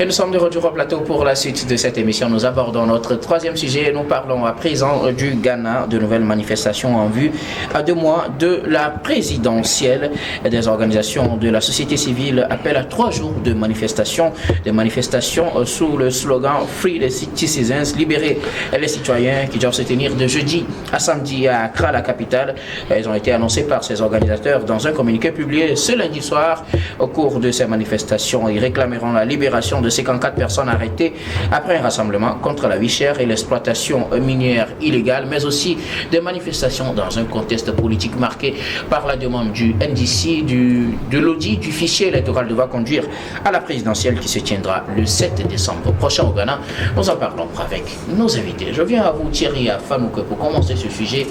Et nous sommes de retour au plateau pour la suite de cette émission. Nous abordons notre troisième sujet. Nous parlons à présent du Ghana, de nouvelles manifestations en vue à 2 mois de la présidentielle. Des organisations de la société civile appellent à 3 jours de manifestations. Des manifestations sous le slogan Free the Citizens, libérer les citoyens, qui doivent se tenir de jeudi à samedi à Accra, la capitale. Elles ont été annoncées par ces organisateurs dans un communiqué publié ce lundi soir. Au cours de ces manifestations, ils réclameront la libération de 54 personnes arrêtées après un rassemblement contre la vie chère et l'exploitation minière illégale, mais aussi des manifestations dans un contexte politique marqué par la demande du NDC de l'audit du fichier électoral devant conduire à la présidentielle qui se tiendra le 7 décembre prochain au Ghana. Nous en parlons avec nos invités. Je viens à vous, Thierry Afanouke, pour commencer ce sujet.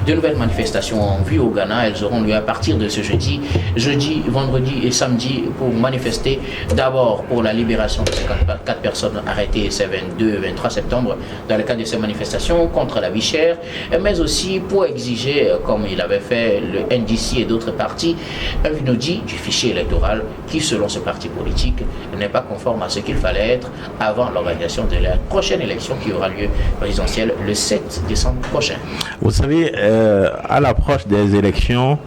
De nouvelles manifestations en vue au Ghana. Elles auront lieu à partir de ce jeudi, vendredi et samedi, pour manifester d'abord pour la libération de 54 personnes arrêtées ces 22 et 23 septembre dans le cadre de ces manifestations contre la vie chère, mais aussi pour exiger, comme il avait fait le NDC et d'autres partis, un audit du fichier électoral qui, selon ce parti politique, n'est pas conforme à ce qu'il fallait être avant l'organisation de la prochaine élection qui aura lieu présidentielle le 7 décembre prochain. Vous savez, à l'approche des élections,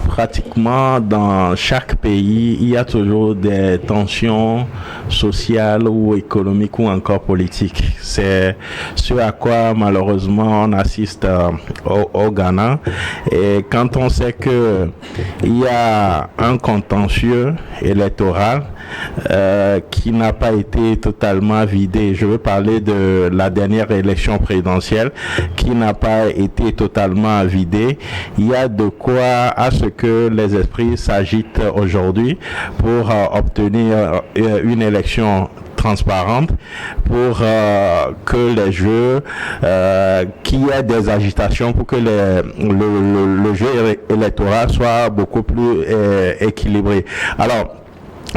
pratiquement dans chaque pays, il y a toujours des tensions sociales ou économiques ou encore politiques. C'est ce à quoi malheureusement on assiste au Ghana. Et quand on sait que il y a un contentieux électoral qui n'a pas été totalement vidé, je veux parler de la dernière élection présidentielle qui n'a pas été totalement vidée, il y a de quoi à ce que les esprits s'agitent aujourd'hui pour obtenir une élection transparente, pour que les jeux, qu'il y ait des agitations pour que le jeu électoral soit beaucoup plus équilibré. Alors,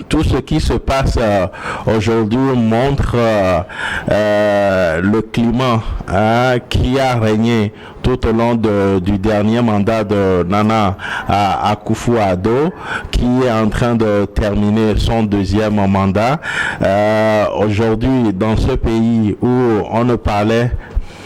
tout ce qui se passe aujourd'hui montre le climat qui a régné tout au long du dernier mandat de Nana Akufo-Addo, qui est en train de terminer son deuxième mandat. Aujourd'hui, dans ce pays où on ne parlait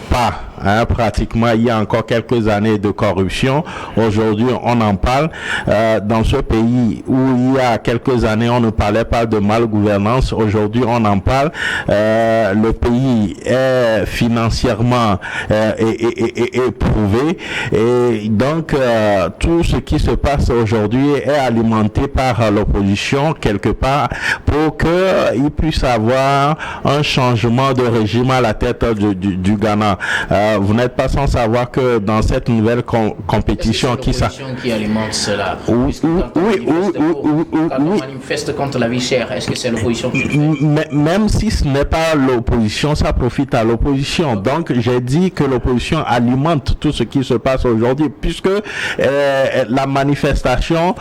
pas, pratiquement il y a encore quelques années de corruption, aujourd'hui on en parle. Dans ce pays où il y a quelques années on ne parlait pas de malgouvernance, aujourd'hui on en parle. Le pays est financièrement éprouvé, et donc tout ce qui se passe aujourd'hui est alimenté par l'opposition quelque part pour qu'il puisse avoir un changement de régime à la tête du Ghana. Vous n'êtes pas sans savoir que dans cette nouvelle compétition qui alimente cela. Oui. Quand on manifeste contre la vie chère, est-ce que c'est l'opposition qui Même si ce n'est pas l'opposition, ça profite à l'opposition. Donc j'ai dit que l'opposition alimente tout ce qui se passe aujourd'hui, puisque la manifestation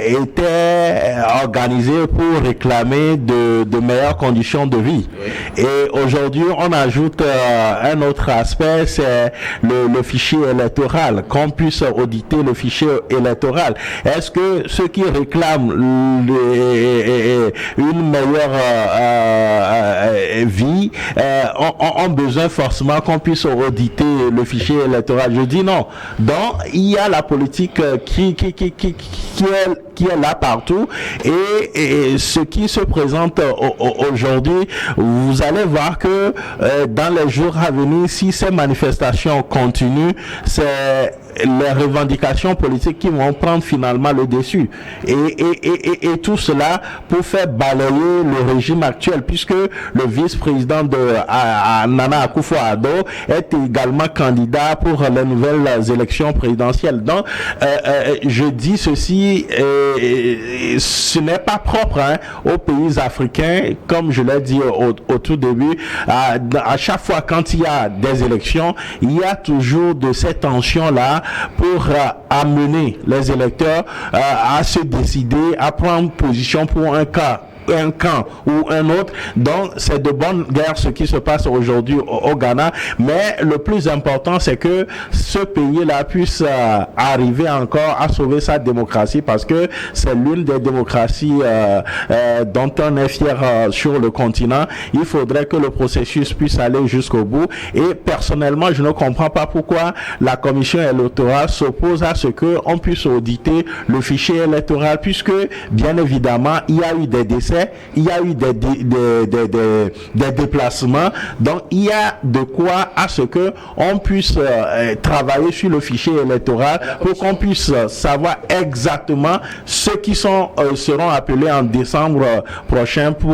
était organisée pour réclamer de meilleures conditions de vie. Oui. Et aujourd'hui on ajoute un autre aspect, c'est le fichier électoral, qu'on puisse auditer le fichier électoral. Est-ce que ceux qui réclament une meilleure vie ont besoin forcément qu'on puisse auditer le fichier électoral? Je dis non. Donc il y a la politique qui est là partout, et ce qui se présente aujourd'hui, vous allez voir que dans les jours à venir, si ces manifestations continuent, c'est les revendications politiques qui vont prendre finalement le dessus, et tout cela pour faire balayer le régime actuel, puisque le vice-président de Nana Akufo-Addo est également candidat pour les nouvelles élections présidentielles. Donc je dis ceci, ce n'est pas propre aux pays africains, comme je l'ai dit au tout début. À chaque fois quand il y a des élections, il y a toujours de cette tension là pour amener les électeurs à se décider, à prendre position pour un cas un camp ou un autre. Donc c'est de bonne guerre ce qui se passe aujourd'hui au Ghana, mais le plus important c'est que ce pays-là puisse arriver encore à sauver sa démocratie, parce que c'est l'une des démocraties dont on est fier sur le continent. Il faudrait que le processus puisse aller jusqu'au bout, et personnellement je ne comprends pas pourquoi la commission électorale s'oppose à ce qu'on puisse auditer le fichier électoral, puisque bien évidemment il y a eu des décès, il y a eu des déplacements, donc il y a de quoi à ce que on puisse travailler sur le fichier électoral pour qu'on puisse savoir exactement ceux qui seront appelés en décembre prochain pour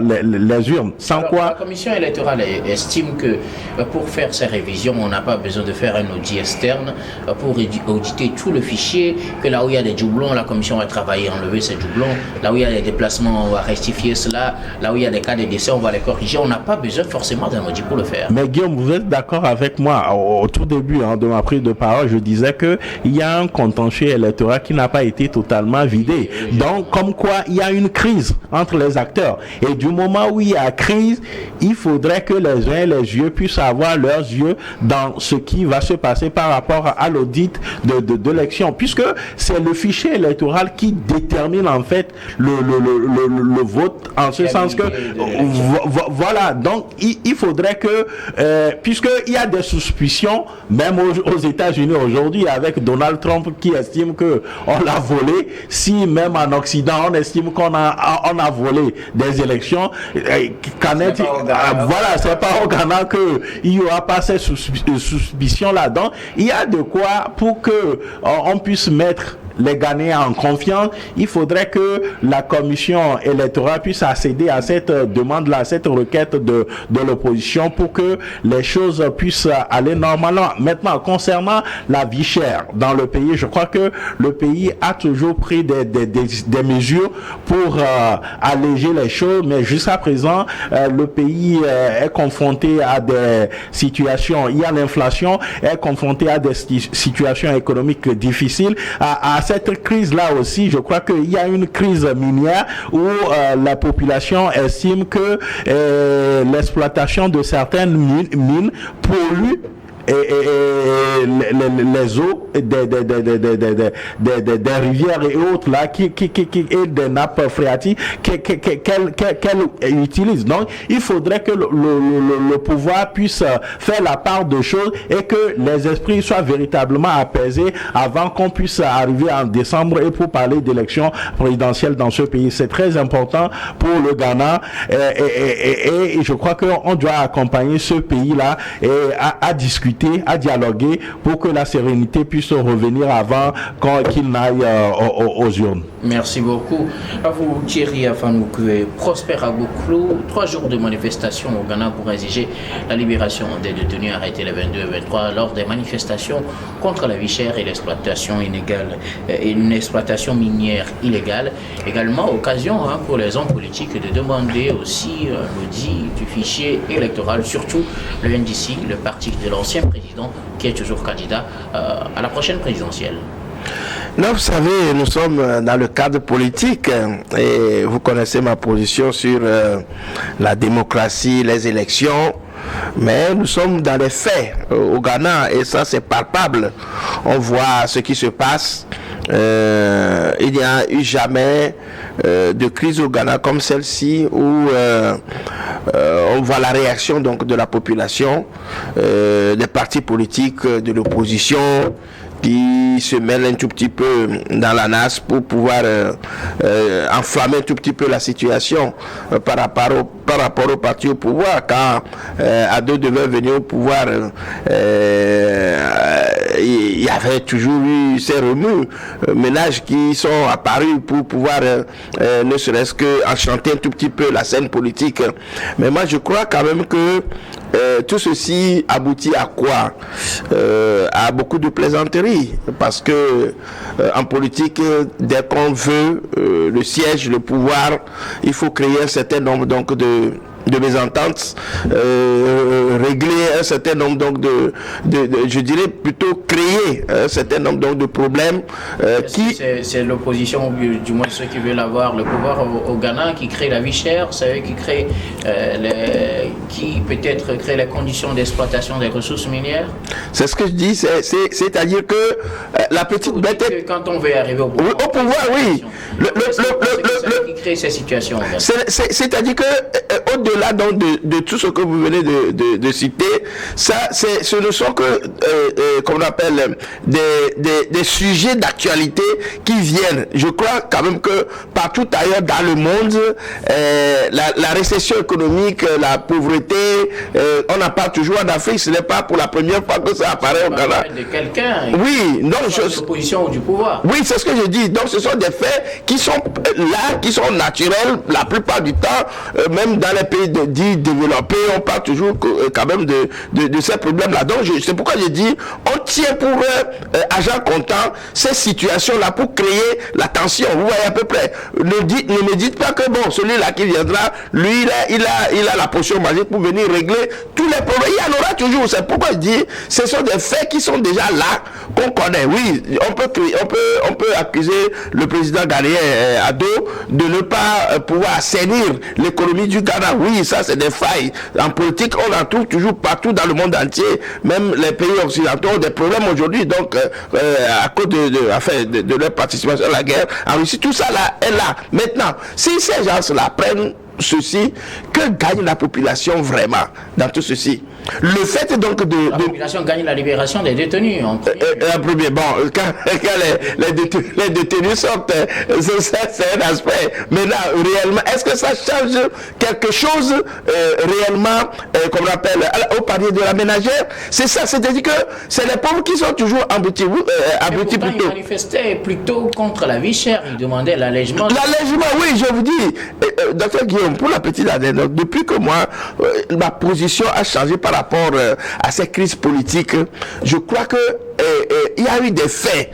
les urnes. Sans Alors, quoi la commission électorale estime que pour faire ces révisions, on n'a pas besoin de faire un audit externe pour auditer tout le fichier, que là où il y a des doublons, la commission va travailler à enlever ces doublons, là où il y a des déplacements, on va rectifier cela, là où il y a des cas de décès, on va les corriger. On n'a pas besoin forcément d'un audit pour le faire. Mais Guillaume, vous êtes d'accord avec moi? Au tout début de ma prise de parole, je disais que il y a un contentieux électoral qui n'a pas été totalement vidé. Donc, comme quoi, il y a une crise entre les acteurs. Et du moment où il y a crise, il faudrait que les uns et les yeux puissent avoir leurs yeux dans ce qui va se passer par rapport à l'audit de l'élection, puisque c'est le fichier électoral qui détermine en fait le vote, en ce sens que voilà. Donc, il faudrait que puisqu'il y a des suspicions, même aux États-Unis aujourd'hui, avec Donald Trump qui estime que on l'a volé, si même en Occident on estime qu'on a volé des élections, voilà, c'est pas au Ghana que il y aura pas ces suspicions là-dedans. Il y a de quoi pour que on puisse mettre les Ghanéens en confiance. Il faudrait que la commission électorale puisse accéder à cette demande-là, à cette requête de l'opposition, pour que les choses puissent aller normalement. Maintenant, concernant la vie chère dans le pays, je crois que le pays a toujours pris des mesures pour alléger les choses, mais jusqu'à présent, le pays est confronté à des situations, il y a l'inflation, est confronté à des situations économiques difficiles. À cette crise-là aussi, je crois qu'il y a une crise minière où la population estime que l'exploitation de certaines mines pollue les eaux des rivières et autres là et des nappes phréatiques qu'elle utilise. Donc il faudrait que le pouvoir puisse faire la part de choses et que les esprits soient véritablement apaisés avant qu'on puisse arriver en décembre et pour parler d'élections présidentielles dans ce pays. C'est très important pour le Ghana et je crois qu'on doit accompagner ce pays là et à discuter, à dialoguer pour que la sérénité puisse revenir avant qu'il n'aille aux urnes. Merci beaucoup. À vous, Thierry Afanoukou, Prosper Agboklou. 3 jours de manifestation au Ghana pour exiger la libération des détenus arrêtés les 22 et 23 lors des manifestations contre la vie chère et l'exploitation illégale, une exploitation minière illégale. Également, occasion pour les hommes politiques de demander aussi l'audit du fichier électoral, surtout le NDC, le parti de l'ancien président qui est toujours candidat à la prochaine présidentielle. Non, vous savez, nous sommes dans le cadre politique et vous connaissez ma position sur la démocratie, les élections, mais nous sommes dans les faits au Ghana et ça c'est palpable. On voit ce qui se passe. Il n'y a eu jamais de crise au Ghana comme celle-ci où on voit la réaction donc de la population, des partis politiques, de l'opposition qui se mêlent un tout petit peu dans la nasse pour pouvoir enflammer un tout petit peu la situation par rapport au parti au pouvoir. Quand Ado devait venir au pouvoir, il y avait toujours eu ces remous, ménages qui sont apparus pour pouvoir ne serait-ce que enchanter un tout petit peu la scène politique. Mais moi je crois quand même que tout ceci aboutit à quoi? À beaucoup de plaisanteries, parce que en politique, dès qu'on veut le siège, le pouvoir, il faut créer un certain nombre donc de de mésentente, régler un certain nombre donc je dirais plutôt créer un certain nombre donc de problèmes c'est l'opposition, du moins ceux qui veulent avoir le pouvoir au Ghana, qui crée la vie chère, c'est eux qui créent qui peut-être crée les conditions d'exploitation des ressources minières. C'est ce que je dis, c'est-à-dire que la petite bête quand on veut arriver au pouvoir, oui, qui crée ces situations. C'est-à-dire que au-delà donc de tout ce que vous venez de citer, ce ne sont que qu'on appelle des sujets d'actualité qui viennent. Je crois quand même que partout ailleurs dans le monde, la récession économique, la pauvreté, on n'a pas toujours en Afrique. Ce n'est pas pour la première fois que ça apparaît au Ghana. De quelqu'un. Oui, non, l'opposition ou du pouvoir. Oui, c'est ce que je dis. Donc, ce sont des faits qui sont là, qui sont naturels la plupart du temps, même dans les pays dits développés, on parle toujours quand même de ces problèmes-là. Donc, c'est pourquoi je dis, on tient pour agent comptant ces situations-là pour créer la tension. Vous voyez à peu près. Ne me dites pas que bon, celui-là qui viendra, lui, il a la potion magique pour venir régler tous les problèmes. Il y en aura toujours. C'est pourquoi je dis, ce sont des faits qui sont déjà là, qu'on connaît. Oui, on peut accuser le président ghanéen Ado de ne pas pouvoir assainir l'économie du Ghana. Oui, ça c'est des failles. En politique, on en trouve toujours partout dans le monde entier. Même les pays occidentaux ont des problèmes aujourd'hui. Donc, à cause de leur participation à la guerre en Russie, tout ça là est là. Maintenant, si ces gens-là prennent ceci, que gagne la population vraiment dans tout ceci? Le fait donc la population gagne la libération des détenus en premier. Bon, quand les détenus sortent, c'est un aspect. Mais là, réellement, est-ce que ça change quelque chose réellement, comme on appelle, au panier de la ménagère? C'est ça, c'est-à-dire que c'est les pauvres qui sont toujours abrutis plutôt. Ils manifestaient plutôt contre la vie chère, ils demandaient l'allègement. L'allègement, oui, je vous dis, docteur Guillaume, pour la petite anecdote, depuis que moi, ma position a changé par rapport à ces crises politiques, je crois que il y a eu des faits.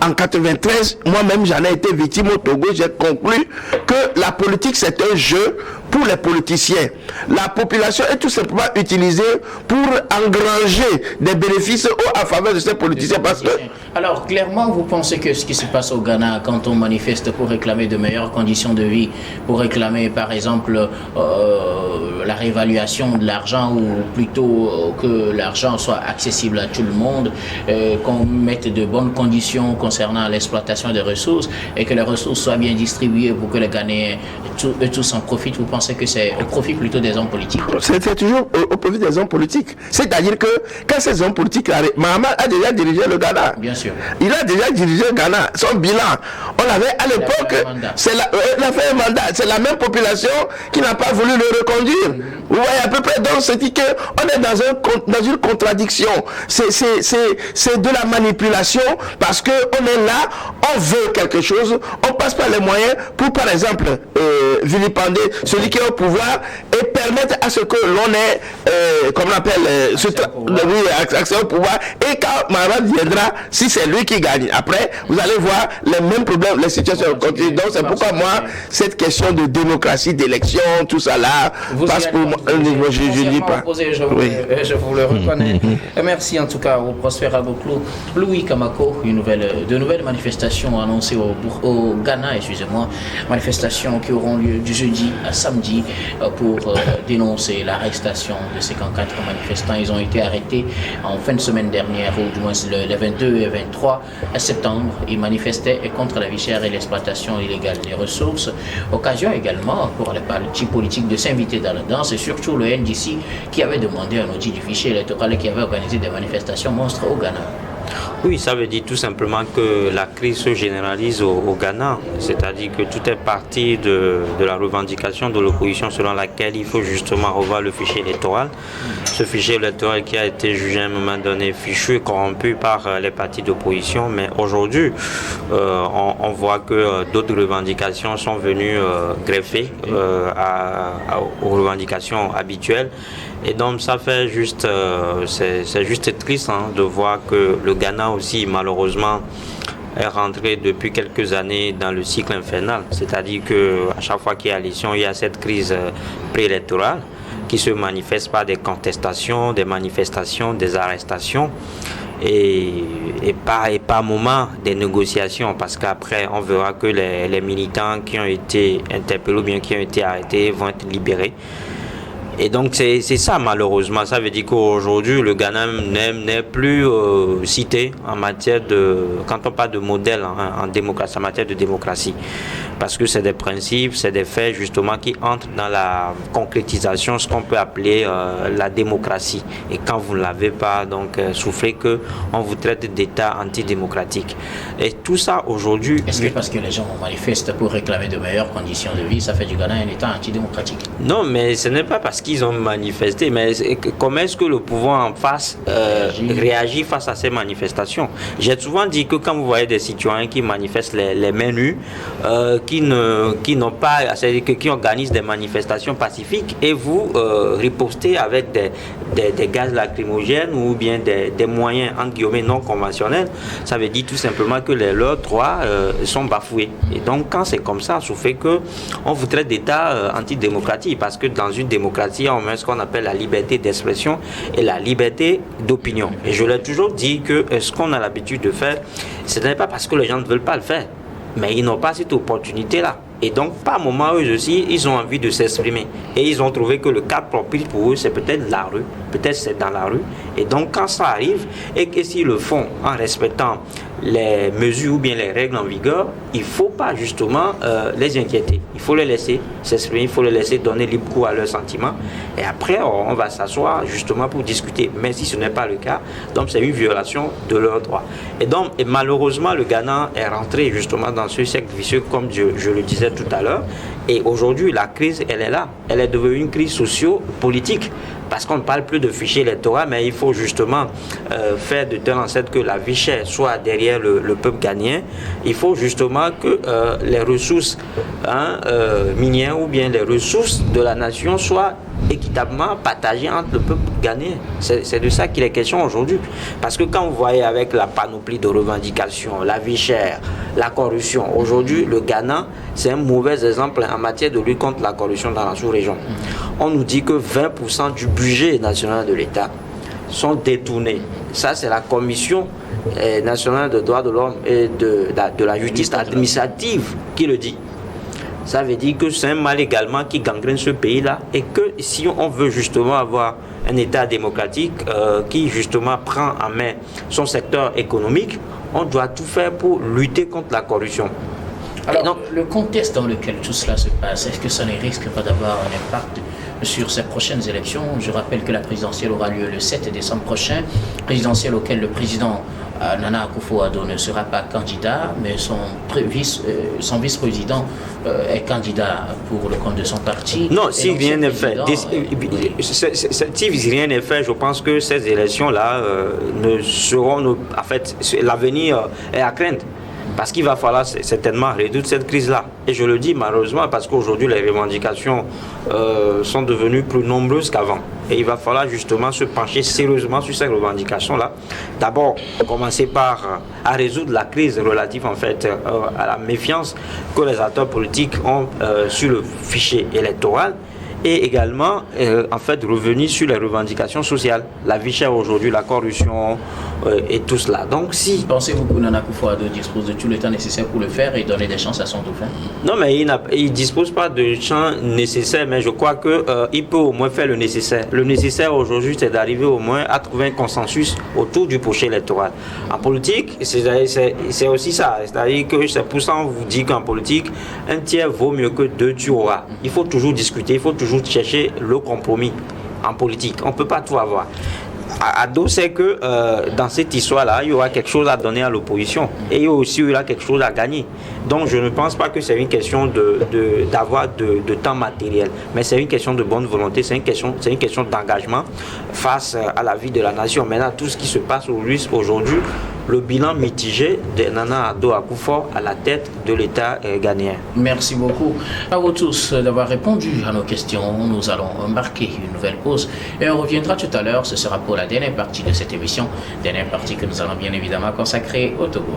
En 93, moi-même j'en ai été victime au Togo, j'ai conclu que la politique c'est un jeu pour les politiciens. La population est tout simplement utilisée pour engranger des bénéfices à faveur de ces politiciens. Alors clairement, vous pensez que ce qui se passe au Ghana quand on manifeste pour réclamer de meilleures conditions de vie, pour réclamer par exemple la réévaluation de l'argent ou plutôt que l'argent soit accessible à tout le monde, qu'on mette de bonnes conditions concernant l'exploitation des ressources et que les ressources soient bien distribuées pour que les Ghanéens tous en profitent, vous pensez que c'est au profit plutôt des hommes politiques? C'est toujours au profit des hommes politiques. C'est-à-dire que quand ces hommes politiques arrivent, Mahama a déjà dirigé le Ghana. Bien sûr. Il a déjà dirigé le Ghana. Son bilan, on avait à l'époque, il a fait un mandat. C'est la même population qui n'a pas voulu le reconduire. Vous voyez à peu près, donc c'est dit qu'on est dans une contradiction. C'est de la manipulation parce qu'on est là, on veut quelque chose, on passe par les moyens pour, par exemple, vilipender celui qui est au pouvoir et permettre à ce que l'on ait, comme on appelle, accès au pouvoir. Et quand Mahama viendra, si c'est lui qui gagne, après, vous allez voir les mêmes problèmes, les situations continuent. Donc c'est pourquoi moi, cette question de démocratie, d'élection, tout ça là, passe pour moi, je dis pas. Je vous le reconnais. Merci en tout cas au Prosper Agoclou. Louis Kamako, de nouvelles manifestations annoncées au Ghana, excusez-moi, manifestations qui auront lieu du jeudi à samedi pour dénoncer l'arrestation de 54 manifestants. Ils ont été arrêtés en fin de semaine dernière, ou du moins les 22 et 23 septembre. Ils manifestaient contre la vie chère et l'exploitation illégale des ressources. Occasion également pour les partis politiques de s'inviter dans la danse et surtout le NDC qui avait demandé un audit du fichier électoral et qui avait organisé des manifestations monstres au Ghana. Oui, ça veut dire tout simplement que la crise se généralise au Ghana, c'est-à-dire que tout est parti de la revendication de l'opposition selon laquelle il faut justement revoir le fichier électoral. Ce fichier électoral qui a été jugé à un moment donné fichu et corrompu par les partis d'opposition, mais aujourd'hui, on voit que d'autres revendications sont venues greffer aux revendications habituelles. Et donc ça fait juste, c'est juste triste de voir que le Ghana aussi malheureusement est rentré depuis quelques années dans le cycle infernal. C'est-à-dire qu'à chaque fois qu'il y a élection, il y a cette crise préélectorale qui se manifeste par des contestations, des manifestations, des arrestations et par moment des négociations, parce qu'après on verra que les militants qui ont été interpellés ou bien qui ont été arrêtés vont être libérés. Et donc c'est ça malheureusement, ça veut dire qu'aujourd'hui le Ghana n'est plus cité en matière de, quand on parle de modèle en démocratie, en matière de démocratie, parce que c'est des principes, c'est des faits justement qui entrent dans la concrétisation, ce qu'on peut appeler la démocratie. Et quand vous ne l'avez pas, donc souffrez que on vous traite d'État antidémocratique. Et tout ça aujourd'hui... Est-ce que parce que les gens manifestent pour réclamer de meilleures conditions de vie, ça fait du Ghana un État antidémocratique? Non, mais ce n'est pas parce qu'ils ont manifesté, mais comment est-ce que le pouvoir en face réagit face à ces manifestations? J'ai souvent dit que quand vous voyez des citoyens qui manifestent les mains nues, qui n'ont pas, c'est-à-dire qui organisent des manifestations pacifiques, et vous ripostez avec des gaz lacrymogènes ou bien des moyens entre guillemets non conventionnels, ça veut dire tout simplement que leurs droits sont bafoués. Et donc quand c'est comme ça fait que on vous traite d'État antidémocratique, parce que dans une démocratie on met ce qu'on appelle la liberté d'expression et la liberté d'opinion. Et je l'ai toujours dit que ce qu'on a l'habitude de faire, ce n'est pas parce que les gens ne veulent pas le faire, mais ils n'ont pas cette opportunité-là. Et donc, par moment, eux aussi, ils ont envie de s'exprimer. Et ils ont trouvé que le cadre propice pour eux, c'est peut-être la rue. Peut-être c'est dans la rue. Et donc, quand ça arrive, et que s'ils le font en respectant les mesures ou bien les règles en vigueur, il ne faut pas justement les inquiéter. Il faut les laisser s'exprimer, il faut les laisser donner libre cours à leurs sentiments. Et après, on va s'asseoir justement pour discuter. Mais si ce n'est pas le cas, donc c'est une violation de leurs droits. Et donc, malheureusement, le Ghana est rentré justement dans ce cercle vicieux, comme je le disais tout à l'heure. Et aujourd'hui, la crise, elle est là. Elle est devenue une crise socio-politique. Parce qu'on ne parle plus de fichier électoral, mais il faut justement faire de telle en sorte que la vie chère soit derrière le peuple ghanéen. Il faut justement que les ressources minières ou bien les ressources de la nation soient équitablement partagées entre le peuple ghanéen. C'est de ça qu'il est question aujourd'hui. Parce que quand vous voyez avec la panoplie de revendications, la vie chère, la corruption, aujourd'hui le Ghana, c'est un mauvais exemple en matière de lutte contre la corruption dans la sous-région. On nous dit que 20% du budget national de l'État sont détournés. Ça, c'est la Commission nationale des droits de l'homme et de la justice administrative qui le dit. Ça veut dire que c'est un mal également qui gangrène ce pays-là, et que si on veut justement avoir un État démocratique qui justement prend en main son secteur économique, on doit tout faire pour lutter contre la corruption. Alors, donc, le contexte dans lequel tout cela se passe, est-ce que ça ne risque pas d'avoir un impact sur ces prochaines élections? Je rappelle que la présidentielle aura lieu le 7 décembre prochain, présidentielle auquel le président Nana Akufo-Addo ne sera pas candidat, mais son vice-président est candidat pour le compte de son parti. Non, si rien n'est fait, si rien n'est fait, je pense que ces élections-là ne seront... En fait, l'avenir est à craindre. Parce qu'il va falloir certainement résoudre cette crise-là. Et je le dis malheureusement parce qu'aujourd'hui les revendications sont devenues plus nombreuses qu'avant. Et il va falloir justement se pencher sérieusement sur ces revendications-là. D'abord, commencer par à résoudre la crise relative en fait à la méfiance que les acteurs politiques ont sur le fichier électoral. Et également, en fait, revenir sur les revendications sociales. La vie chère aujourd'hui, la corruption et tout cela. Donc, si... Pensez-vous que Nana Akufo-Addo dispose de tout le temps nécessaire pour le faire et donner des chances à son dauphin? Non, mais il ne dispose pas de champs nécessaires, mais je crois qu'il peut au moins faire le nécessaire. Le nécessaire aujourd'hui, c'est d'arriver au moins à trouver un consensus autour du projet électoral. En politique, c'est aussi ça. C'est-à-dire que c'est pour ça qu'on vous dit qu'en politique, un tiers vaut mieux que deux tu auras. Il faut toujours discuter, il faut toujours chercher le compromis en politique. On ne peut pas tout avoir. Addo sait que dans cette histoire-là, il y aura quelque chose à donner à l'opposition et il y aura quelque chose à gagner. Donc je ne pense pas que c'est une question d'avoir de temps matériel, mais c'est une question de bonne volonté, c'est une question d'engagement face à la vie de la nation. Maintenant, tout ce qui se passe aujourd'hui, le bilan mitigé de Nana Addo Akufo à la tête de l'État ghanéen. Merci beaucoup à vous tous d'avoir répondu à nos questions. Nous allons marquer une nouvelle pause et on reviendra tout à l'heure. Ce sera pour la dernière partie de cette émission, dernière partie que nous allons bien évidemment consacrer au Togo.